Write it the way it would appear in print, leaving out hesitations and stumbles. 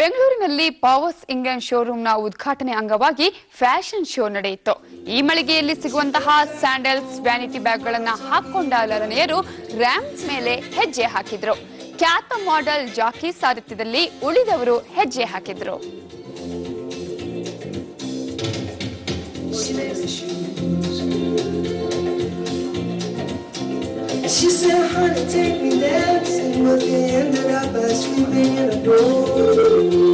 ಬೆಂಗಳೂರಿನಲ್ಲಿ powers Indian ಶೋರೂಮ್ನ ಉದ್ಘಾಟನೆ ಅಂಗವಾಗಿ ಫ್ಯಾಷನ್ ಶೋ ನಡೆಯಿತು. ಈ ಮಳಿಗೆಯಲ್ಲಿ ಸಿಗುವಂತಹ ಸ್ಯಾಂಡಲ್ಸ್, ವ್ಯಾನಿಟಿ ಬ್ಯಾಗ್ಗಳನ್ನು ಹಾಕಿಕೊಂಡ ಅಲರನೆಯರು ರ್ಯಾಂಪ್ ಮೇಲೆ ಹೆಜ್ಜೆ ಹಾಕಿದ್ರು. ಖ್ಯಾತ ಮಾಡೆಲ್ ಜಾಕಿ ಸಾರಥ್ಯದಲ್ಲಿ ಉಳಿದವರು ಹೆಜ್ಜೆ ಹಾಕಿದ್ರು. She said, honey, take me dancing, but they ended up by sweeping in a door.